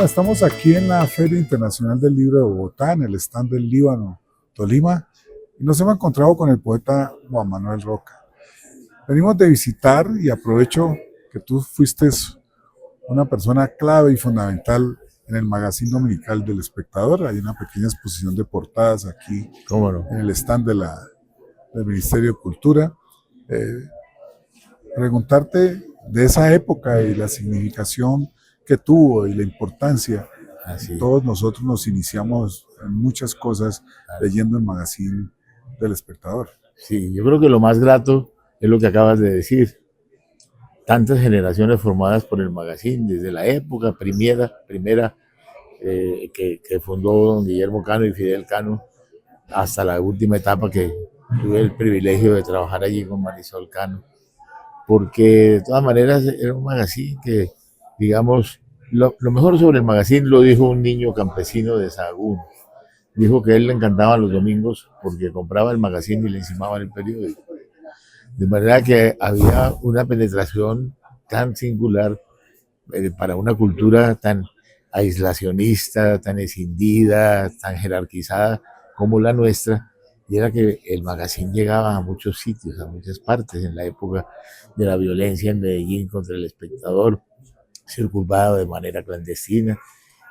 Bueno, estamos aquí en la Feria Internacional del Libro de Bogotá, en el stand del Líbano, Tolima, y nos hemos encontrado con el poeta Juan Manuel Roca. Venimos de visitar y aprovecho que tú fuiste una persona clave y fundamental en el magazine dominical del Espectador. Hay una pequeña exposición de portadas aquí ¿Cómo no? en el stand del Ministerio de Cultura. Eh, Preguntarte de esa época y la significación que tuvo y la importancia. Así, Todos nosotros nos iniciamos en muchas cosas leyendo el magazine del Espectador. sí, yo creo que lo más grato es lo que acabas de decir. Tantas generaciones formadas por el magazine, desde la época primera que fundó don Guillermo Cano y Fidel Cano, hasta la última etapa que tuve el privilegio de trabajar allí con Marisol Cano. Porque de todas maneras era un magazine que, digamos, lo mejor sobre el magazine lo dijo un niño campesino de Sahagún. Dijo que a él le encantaban los domingos porque compraba el magazine y le encimaban el periódico. De manera que había una penetración tan singular para una cultura tan aislacionista, tan escindida, tan jerarquizada como la nuestra, y era que el magazine llegaba a muchos sitios, a muchas partes, en la época de la violencia en Medellín contra el espectador, circulaba de manera clandestina.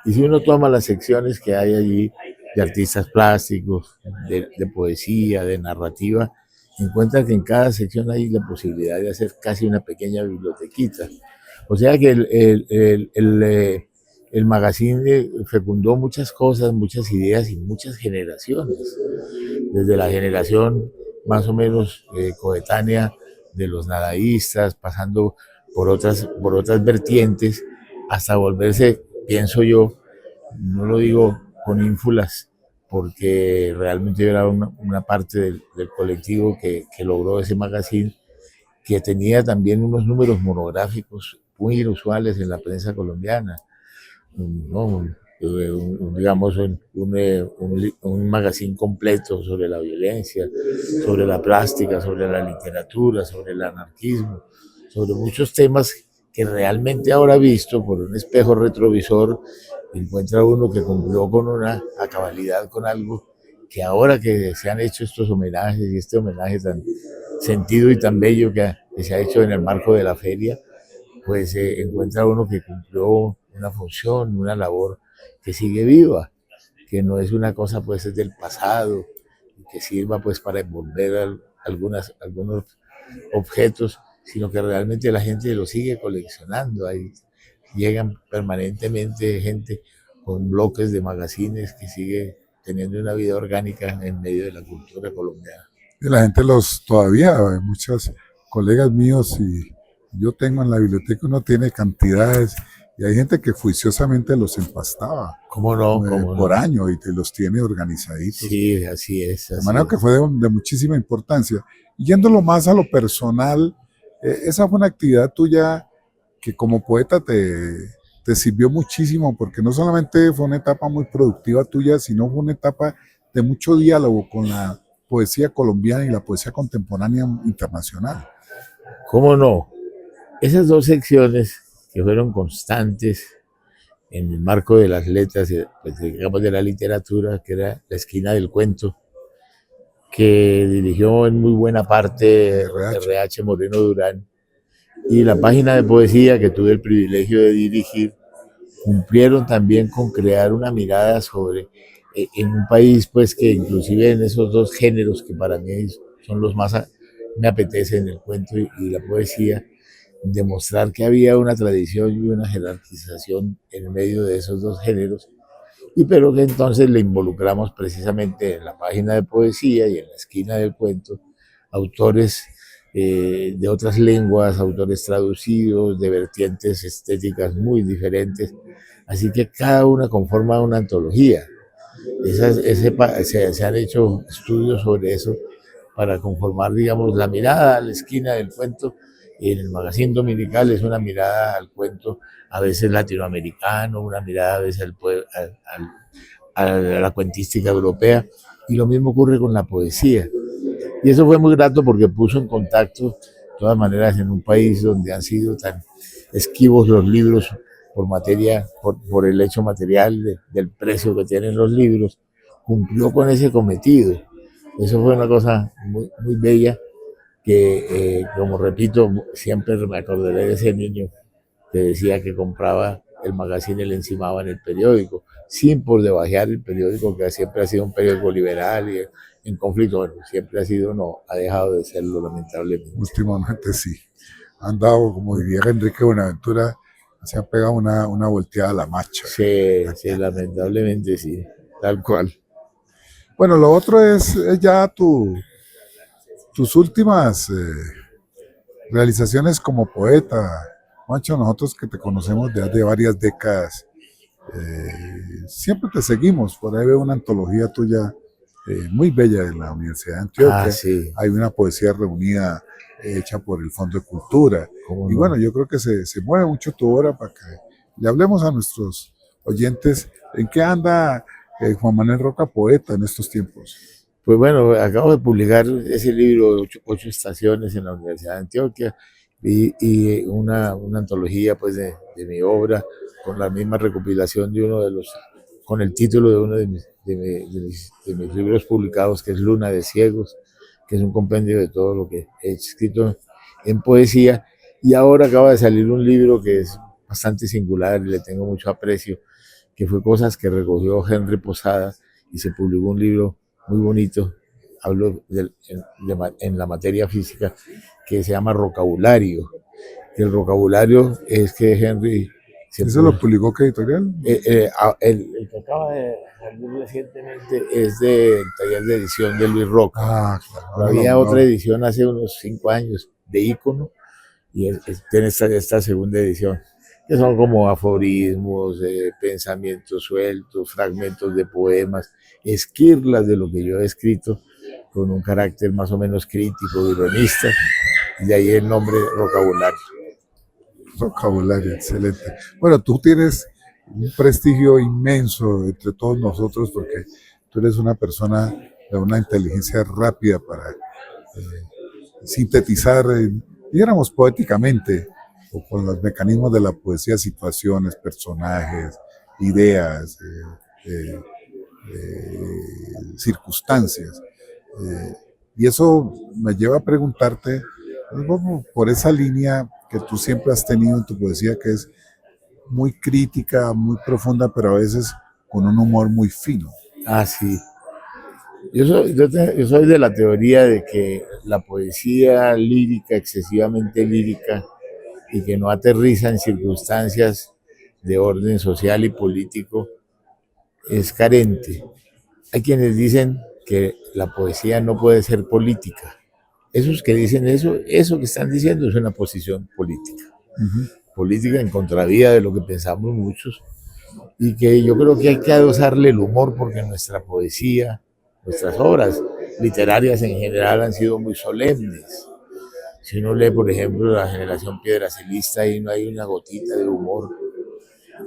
Y si uno toma las secciones que hay allí de artistas plásticos, de poesía, de narrativa, encuentra que en cada sección hay la posibilidad de hacer casi una pequeña bibliotequita. O sea que el magazine fecundó muchas cosas, muchas ideas y muchas generaciones. Desde la generación más o menos coetánea de los nadaístas, pasando por otras vertientes, hasta volverse, pienso yo, no lo digo con ínfulas, porque realmente era una parte del colectivo que logró ese magazine, que tenía también unos números monográficos muy inusuales en la prensa colombiana, ¿no? Digamos, un magazine completo sobre la violencia, sobre la plástica, sobre la literatura, sobre el anarquismo, sobre muchos temas que realmente ahora visto por un espejo retrovisor encuentra uno que cumplió con una a cabalidad con algo que ahora que se han hecho estos homenajes y este homenaje tan sentido y tan bello que se ha hecho en el marco de la feria, pues encuentra uno que cumplió una función, una labor que sigue viva, que no es una cosa pues del pasado, que sirva pues para envolver algunos objetos, sino que realmente la gente lo sigue coleccionando. Ahí llegan permanentemente gente con bloques de magazines que sigue teniendo una vida orgánica en medio de la cultura colombiana. Y la gente todavía, muchos colegas míos y yo tengo en la biblioteca, uno tiene cantidades y hay gente que juiciosamente los empastaba ¿Cómo no? ¿Cómo por no? año y te los tiene organizaditos. Sí, así es, De así manera que es. fue de muchísima importancia. Y yéndolo más a lo personal, esa fue una actividad tuya que como poeta te sirvió muchísimo, porque no solamente fue una etapa muy productiva tuya, sino fue una etapa de mucho diálogo con la poesía colombiana y la poesía contemporánea internacional. ¿Cómo no? Esas dos secciones que fueron constantes en el marco de las letras, pues, digamos de la literatura, que era La esquina del cuento, que dirigió en muy buena parte RH. RH Moreno Durán, y la página de poesía que tuve el privilegio de dirigir, cumplieron también con crear una mirada sobre, en un país pues que inclusive en esos dos géneros que para mí son los más, me apetecen, el cuento y la poesía, demostrar que había una tradición y una jerarquización en medio de esos dos géneros, y pero que entonces le involucramos precisamente en la página de poesía y en la esquina del cuento autores de otras lenguas, autores traducidos, de vertientes estéticas muy diferentes, así que cada una conforma una antología. Se han hecho estudios sobre eso para conformar, digamos, la mirada a la esquina del cuento. En el magazine dominical es una mirada al cuento, a veces latinoamericano, una mirada a veces a la cuentística europea, y lo mismo ocurre con la poesía. Y eso fue muy grato porque puso en contacto, de todas maneras, en un país donde han sido tan esquivos los libros por materia, por el hecho material del precio que tienen los libros, cumplió con ese cometido. Eso fue una cosa muy, muy bella que, como repito, siempre me acordaré de ese niño que decía que compraba el magazine El Encimaba en el periódico, sin por debajear el periódico, que siempre ha sido un periódico liberal y en conflicto, bueno, siempre ha sido, no, ha dejado de serlo lamentablemente. Últimamente sí. Han dado, como diría Enrique Buenaventura, se han pegado una volteada a la macha. Sí, sí, lamentablemente sí, tal cual. Bueno, lo otro es ya tus últimas realizaciones como poeta. Juancho, nosotros que te conocemos desde hace varias décadas, siempre te seguimos. Por ahí veo una antología tuya muy bella de la Universidad de Ah, Antioquia. sí, Hay una poesía reunida hecha por el Fondo de Cultura. cómo Y bueno, no. yo creo que se mueve mucho tu obra para que le hablemos a nuestros oyentes en qué anda Juan Manuel Roca Poeta en estos tiempos. Pues bueno, acabo de publicar ese libro, ocho estaciones en la Universidad de Antioquia, y una antología pues de mi obra, con la misma recopilación de uno de los, con el título de uno de mis libros publicados, que es Luna de Ciegos, que es un compendio de todo lo que he escrito en poesía. Y ahora acaba de salir un libro que es bastante singular y le tengo mucho aprecio, que fue Cosas que recogió Henry Posada, y se publicó un libro muy bonito, hablo en la materia física, que se llama Rocabulario. El vocabulario es que Henry se ¿Eso lo publicó qué editorial? el que acaba de salir recientemente es del taller de edición de Luis Roca. Ah, claro. Pero había otra edición hace unos 5 años de Ícono, y tiene esta segunda edición, que son como aforismos, pensamientos sueltos, fragmentos de poemas, esquirlas de lo que yo he escrito, con un carácter más o menos crítico, ironista, y de ahí el nombre Vocabulario. Vocabulario, excelente. Bueno, tú tienes un prestigio inmenso entre todos nosotros porque tú eres una persona de una inteligencia rápida para sintetizar, dijéramos poéticamente, o con los mecanismos de la poesía, situaciones, personajes, ideas, circunstancias. Y eso me lleva a preguntarte, algo por esa línea que tú siempre has tenido en tu poesía, que es muy crítica, muy profunda, pero a veces con un humor muy fino. Ah, sí. Yo soy de la teoría de que la poesía lírica, excesivamente lírica, y que no aterriza en circunstancias de orden social y político, es carente. Hay quienes dicen que la poesía no puede ser política. Esos que dicen eso que están diciendo es una posición política. Uh-huh. Política en contravía de lo que pensamos muchos, y que yo creo que hay que adosarle el humor, porque nuestra poesía, nuestras obras literarias en general han sido muy solemnes. Si uno lee, por ejemplo, La Generación Piedracelista, ahí no hay una gotita de humor,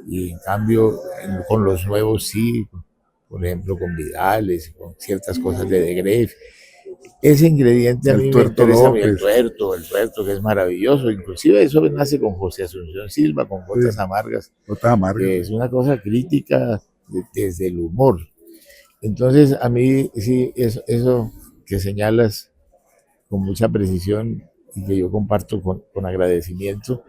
y en cambio con los nuevos sí, por ejemplo con Vidales, con ciertas cosas de Grey. Ese ingrediente a El mí me Tuerto interesa, López. el tuerto que es maravilloso, inclusive eso nace con José Asunción Silva, con Gotas Sí, Amargas, Gotas Amargas. que es una cosa crítica desde el humor. Entonces a mí sí, eso que señalas con mucha precisión y que yo comparto con agradecimiento,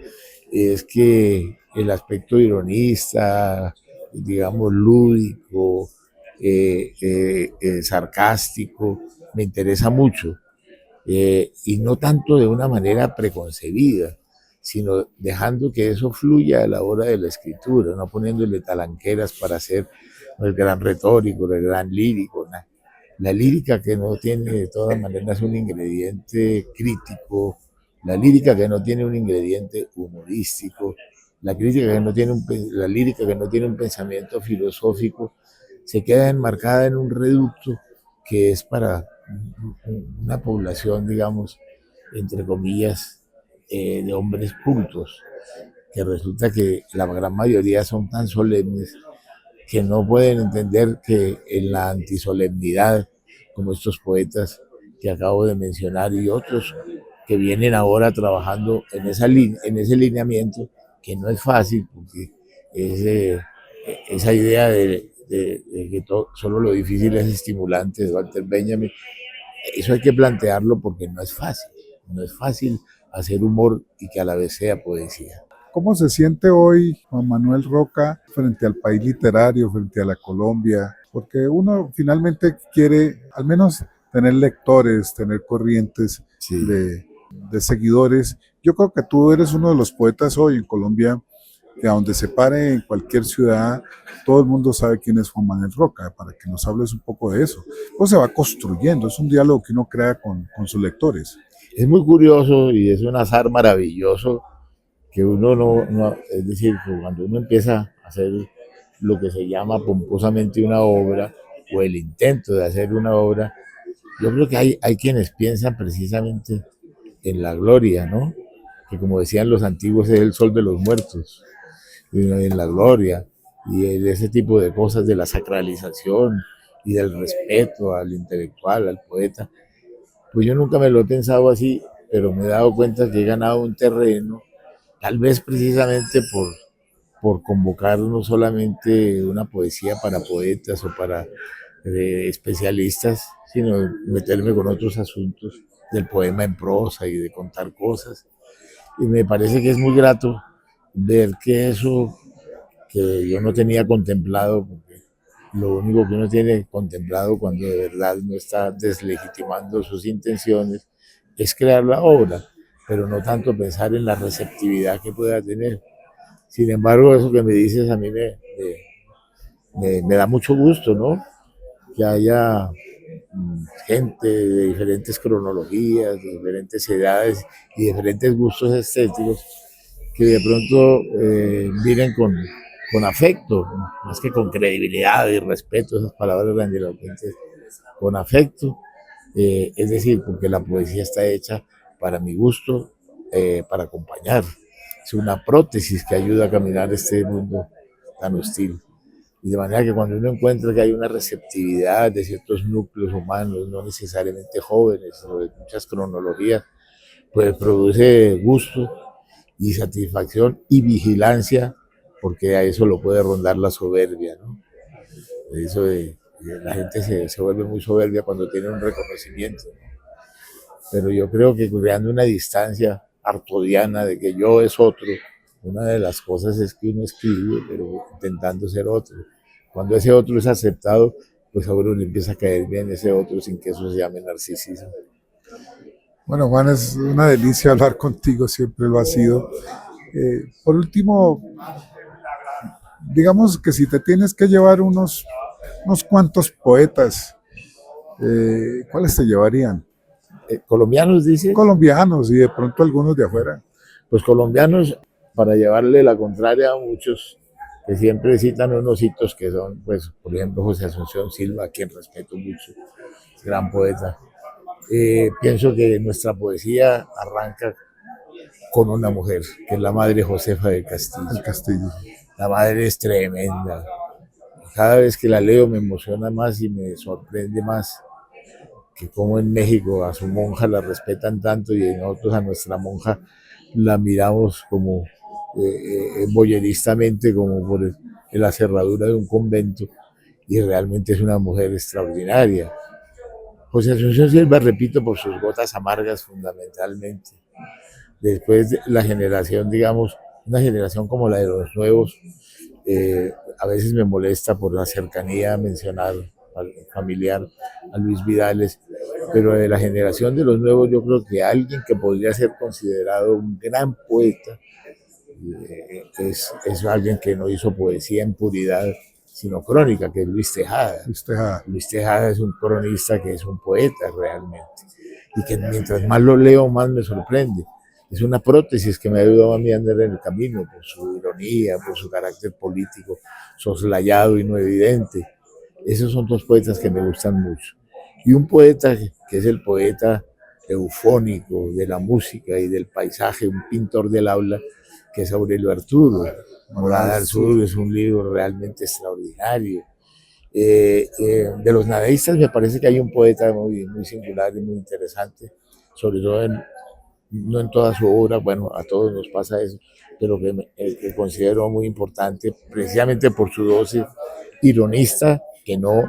es que el aspecto ironista, digamos, lúdico, sarcástico, me interesa mucho, y no tanto de una manera preconcebida, sino dejando que eso fluya a la hora de la escritura, no poniéndole talanqueras para hacer el gran retórico, el gran lírico. La lírica que no tiene de todas maneras un ingrediente crítico, la lírica que no tiene un ingrediente humorístico, la lírica que no tiene un pensamiento filosófico, se queda enmarcada en un reducto que es para una población, digamos, entre comillas, de hombres cultos, que resulta que la gran mayoría son tan solemnes que no pueden entender que en la antisolemnidad, como estos poetas que acabo de mencionar y otros que vienen ahora trabajando en ese lineamiento, que no es fácil, porque esa idea de que solo lo difícil es estimulante de Walter Benjamin. Eso hay que plantearlo porque no es fácil. No es fácil hacer humor y que a la vez sea poesía. ¿Cómo se siente hoy Juan Manuel Roca frente al país literario, frente a la Colombia? Porque uno finalmente quiere al menos tener lectores, tener corrientes Sí. de seguidores. Yo creo que tú eres uno de los poetas hoy en Colombia que a donde se pare en cualquier ciudad, todo el mundo sabe quién es Juan Manuel Roca, para que nos hables un poco de eso. Pues se va construyendo, es un diálogo que uno crea con sus lectores. Es muy curioso y es un azar maravilloso que uno no, es decir, que cuando uno empieza a hacer lo que se llama pomposamente una obra, o el intento de hacer una obra, yo creo que hay quienes piensan precisamente en la gloria, ¿no? Que como decían los antiguos es el sol de los muertos, y en la gloria, y en ese tipo de cosas de la sacralización y del respeto al intelectual, al poeta. Pues yo nunca me lo he pensado así, pero me he dado cuenta que he ganado un terreno, tal vez precisamente por convocar no solamente una poesía para poetas o para especialistas, sino meterme con otros asuntos del poema en prosa y de contar cosas. Y me parece que es muy grato ver que eso que yo no tenía contemplado, porque lo único que uno tiene contemplado cuando de verdad no está deslegitimando sus intenciones es crear la obra, pero no tanto pensar en la receptividad que pueda tener. Sin embargo, eso que me dices a mí me da mucho gusto, ¿no? Que haya gente de diferentes cronologías, de diferentes edades y diferentes gustos estéticos que de pronto miren con afecto, más que con credibilidad y respeto, esas palabras grandilocuentes, con afecto, es decir, porque la poesía está hecha para mi gusto, para acompañar. Es una prótesis que ayuda a caminar este mundo tan hostil. Y de manera que cuando uno encuentra que hay una receptividad de ciertos núcleos humanos, no necesariamente jóvenes, sino de muchas cronologías, pues produce gusto y satisfacción y vigilancia, porque a eso lo puede rondar la soberbia, ¿no? Eso de la gente se vuelve muy soberbia cuando tiene un reconocimiento, ¿no? Pero yo creo que creando una distancia artodiana de que yo es otro, una de las cosas es que uno escribe, pero intentando ser otro. Cuando ese otro es aceptado, pues a uno le empieza a caer bien ese otro sin que eso se llame narcisismo. Bueno, Juan, es una delicia hablar contigo, siempre lo ha sido. Por último, digamos que si te tienes que llevar unos cuantos poetas, ¿cuáles te llevarían? Colombianos, dices, Colombianos y de pronto algunos de afuera. pues colombianos, para llevarle la contraria a muchos que siempre citan unos hitos que son, pues, por ejemplo, José Asunción Silva, a quien respeto mucho, gran poeta. Pienso que nuestra poesía arranca con una mujer, que es la madre Josefa del El Castillo. Castillo. La madre es tremenda. Cada vez que la leo me emociona más y me sorprende más que como en México a su monja la respetan tanto y nosotros a nuestra monja la miramos como boyeristamente, como por la cerradura de un convento, y realmente es una mujer extraordinaria. José Asunción Silva, repito, por sus gotas amargas fundamentalmente. Después de la generación, digamos, una generación como la de los nuevos, a veces me molesta por la cercanía a mencionar al familiar, a Luis Vidales, pero de la generación de los nuevos yo creo que alguien que podría ser considerado un gran poeta es alguien que no hizo poesía en puridad, sino crónica, que es Luis Tejada. Luis Tejada es un cronista que es un poeta realmente, y que mientras más lo leo, más me sorprende. Es una prótesis que me ha ayudado a mí a andar en el camino, por su ironía, por su carácter político soslayado y no evidente. Esos son dos poetas que me gustan mucho. Y un poeta que es el poeta eufónico de la música y del paisaje, un pintor del aula, que es Aurelio Arturo. Morada al Sur es un libro realmente extraordinario. De los nadaístas me parece que hay un poeta muy, muy singular y muy interesante, sobre todo no en toda su obra, bueno, a todos nos pasa eso, pero que considero muy importante precisamente por su dosis ironista, que no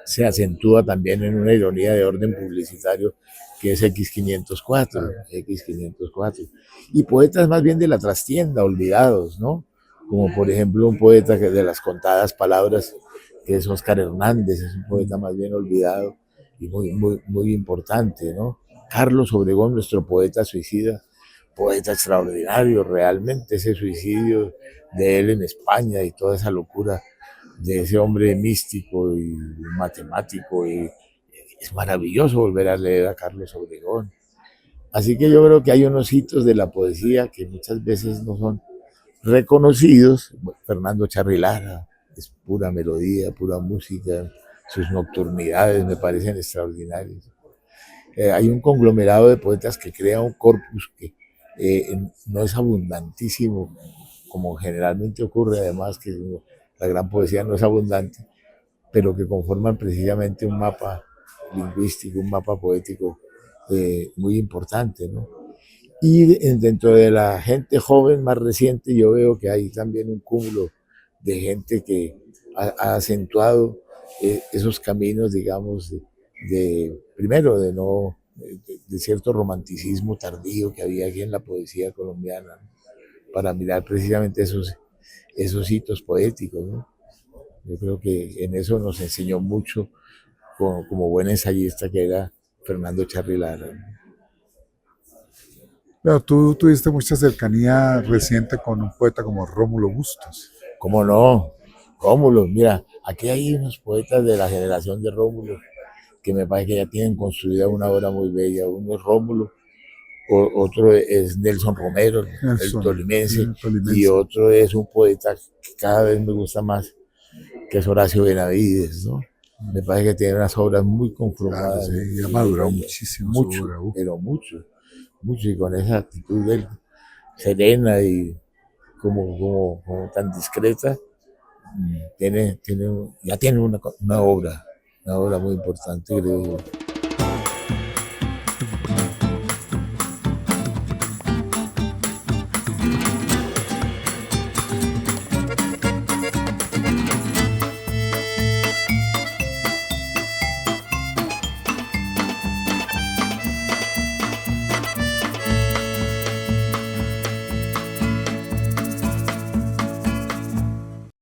se acentúa también en una ironía de orden publicitario, que es X504, X504. Y poetas más bien de la trastienda, olvidados, ¿no? Como por ejemplo un poeta que de las contadas palabras, que es Óscar Hernández, es un poeta más bien olvidado y muy importante, ¿no? Carlos Obregón, nuestro poeta suicida, poeta extraordinario, realmente ese suicidio de él en España y toda esa locura de ese hombre místico y matemático, y es maravilloso volver a leer a Carlos Obregón. Así que yo creo que hay unos hitos de la poesía que muchas veces no son reconocidos. Fernando Charri-Lara es pura melodía, pura música, sus nocturnidades me parecen extraordinarias. Hay un conglomerado de poetas que crea un corpus que no es abundantísimo, como generalmente ocurre, además que la gran poesía no es abundante, pero que conforman precisamente un mapa lingüístico, un mapa poético muy importante, ¿no? Y dentro de la gente joven más reciente yo veo que hay también un cúmulo de gente que ha acentuado esos caminos, digamos, primero de no de cierto romanticismo tardío que había aquí en la poesía colombiana, ¿no? Para mirar precisamente esos hitos poéticos, ¿no? Yo creo que en eso nos enseñó mucho como buen ensayista que era Fernando Charri-Lara. Pero tú tuviste mucha cercanía reciente con un poeta como Rómulo Bustos. ¿Cómo no? Rómulo, mira, aquí hay unos poetas de la generación de Rómulo que me parece que ya tienen construida una obra muy bella. Uno es Rómulo, otro es Nelson Romero, el Nelson, tolimense, el y tolimense. otro es un poeta que cada vez me gusta más, que es Horacio Benavides, ¿no? Me parece que tiene unas obras muy Claro, conformadas sí, ya y muy maduró bellas. muchísimo su Mucho, obra. pero mucho, y con esa actitud de él, serena y como tan discreta, ya tiene una obra muy importante, creo yo.